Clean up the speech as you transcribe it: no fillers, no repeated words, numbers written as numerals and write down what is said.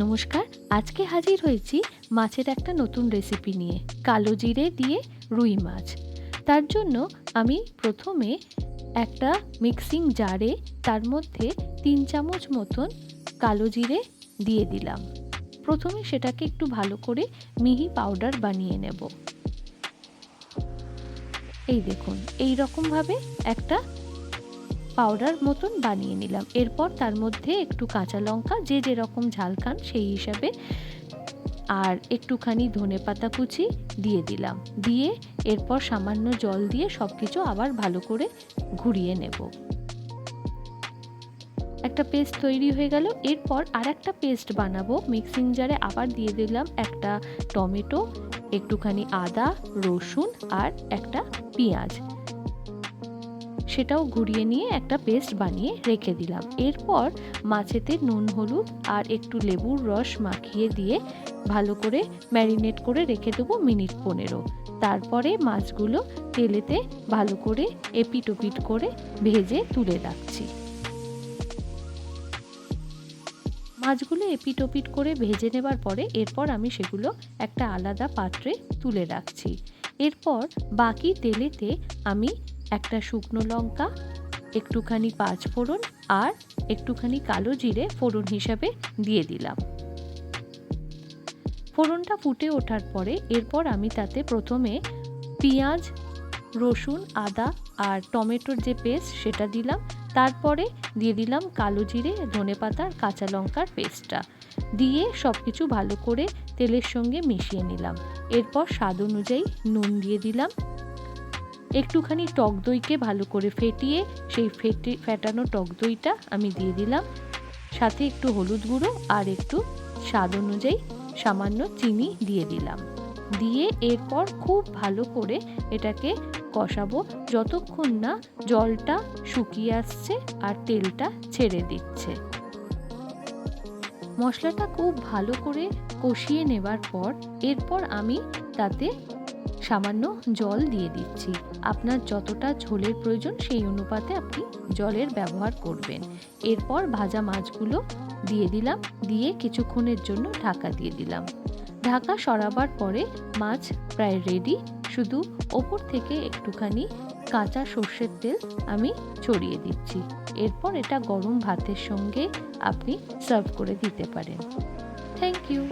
নমস্কার, আজকে হাজির হয়েছি মাছের একটা নতুন রেসিপি নিয়ে, কালো জিরে দিয়ে রুই মাছ। তার জন্য আমি প্রথমে একটা মিক্সিং জারে তার মধ্যে 3 চামচ মতন কালো জিরে দিয়ে দিলাম। প্রথমে সেটাকে একটু ভালো করে মিহি পাউডার বানিয়ে নেব। এই দেখুন, এই রকমভাবে একটা পাউডার মতন বানিয়ে নিলাম। এরপর তার মধ্যে একটু কাঁচা লঙ্কা, যে যেরকম ঝাল খান সেই হিসাবে, আর একটুখানি ধনেপাতা কুচি দিয়ে দিলাম। দিয়ে এরপর সামান্য জল দিয়ে সব কিছু আবার ভালো করে ঘুরিয়ে নেব। একটা পেস্ট তৈরি হয়ে গেল। এরপর আর একটা পেস্ট বানাবো। মিক্সিং জারে আবার দিয়ে দিলাম একটা টমেটো, একটুখানি আদা, রসুন আর একটা পেঁয়াজ। সেটাও ঘুরিয়ে নিয়ে একটা পেস্ট বানিয়ে রেখে দিলাম। এরপর মাছেতে নুন, হলুদ আর একটু লেবুর রস মাখিয়ে দিয়ে ভালো করে ম্যারিনেট করে রেখে দেবো মিনিট 15। তারপরে মাছগুলো তেলেতে ভালো করে এপিট ওপিট করে ভেজে তুলে রাখছি। মাছগুলো এপিট ওপিট করে ভেজে নেবার পরে এরপর আমি সেগুলো একটা আলাদা পাত্রে তুলে রাখছি। এরপর বাকি তেলেতে আমি একটা শুকনো লঙ্কা, একটুখানি পাঁচফোড়ন আর একটুখানি কালো জিরে ফোড়ন হিসাবে দিয়ে দিলাম। ফোড়নটা ফুটে ওঠার পরে এরপর আমি তাতে প্রথমে পেঁয়াজ, রসুন, আদা আর টমেটোর যে পেস্ট সেটা দিলাম। তারপরে দিয়ে দিলাম কালো জিরে, ধনেপাতা, কাঁচা লঙ্কার পেস্টটা দিয়ে সব কিছু ভালো করে তেলের সঙ্গে মিশিয়ে নিলাম। এরপর স্বাদ অনুযায়ী নুন দিয়ে দিলাম। একটুখানি টক দইকে ভালো করে ফেটিয়ে সেই ফেটানো টক দইটা আমি দিয়ে দিলাম। সাথে একটু হলুদ গুঁড়ো আর একটু স্বাদ অনুযায়ী সামান্য চিনি দিয়ে দিলাম। দিয়ে এরপর খুব ভালো করে এটাকে কষাবো যতক্ষণ না জলটা শুকিয়ে আসছে আর তেলটা ছেড়ে দিচ্ছে। মশলাটা খুব ভালো করে কষিয়ে নেবার পর এরপর আমি তাতে সামান্য জল দিয়ে দিচ্ছি। আপনার যতটা ঝোলের প্রয়োজন সেই অনুপাতে আপনি জলের ব্যবহার করবেন। এরপর ভাজা মাছগুলো দিয়ে দিলাম, দিয়ে কিছুক্ষণের জন্য ঢাকা দিয়ে দিলাম। ঢাকা সরাবার পরে মাছ প্রায় রেডি। শুধু ওপর থেকে একটুখানি কাঁচা সর্ষের তেল আমি ছড়িয়ে দিচ্ছি। এরপর এটা গরম ভাতের সঙ্গে আপনি সার্ভ করে দিতে পারেন। Thank you.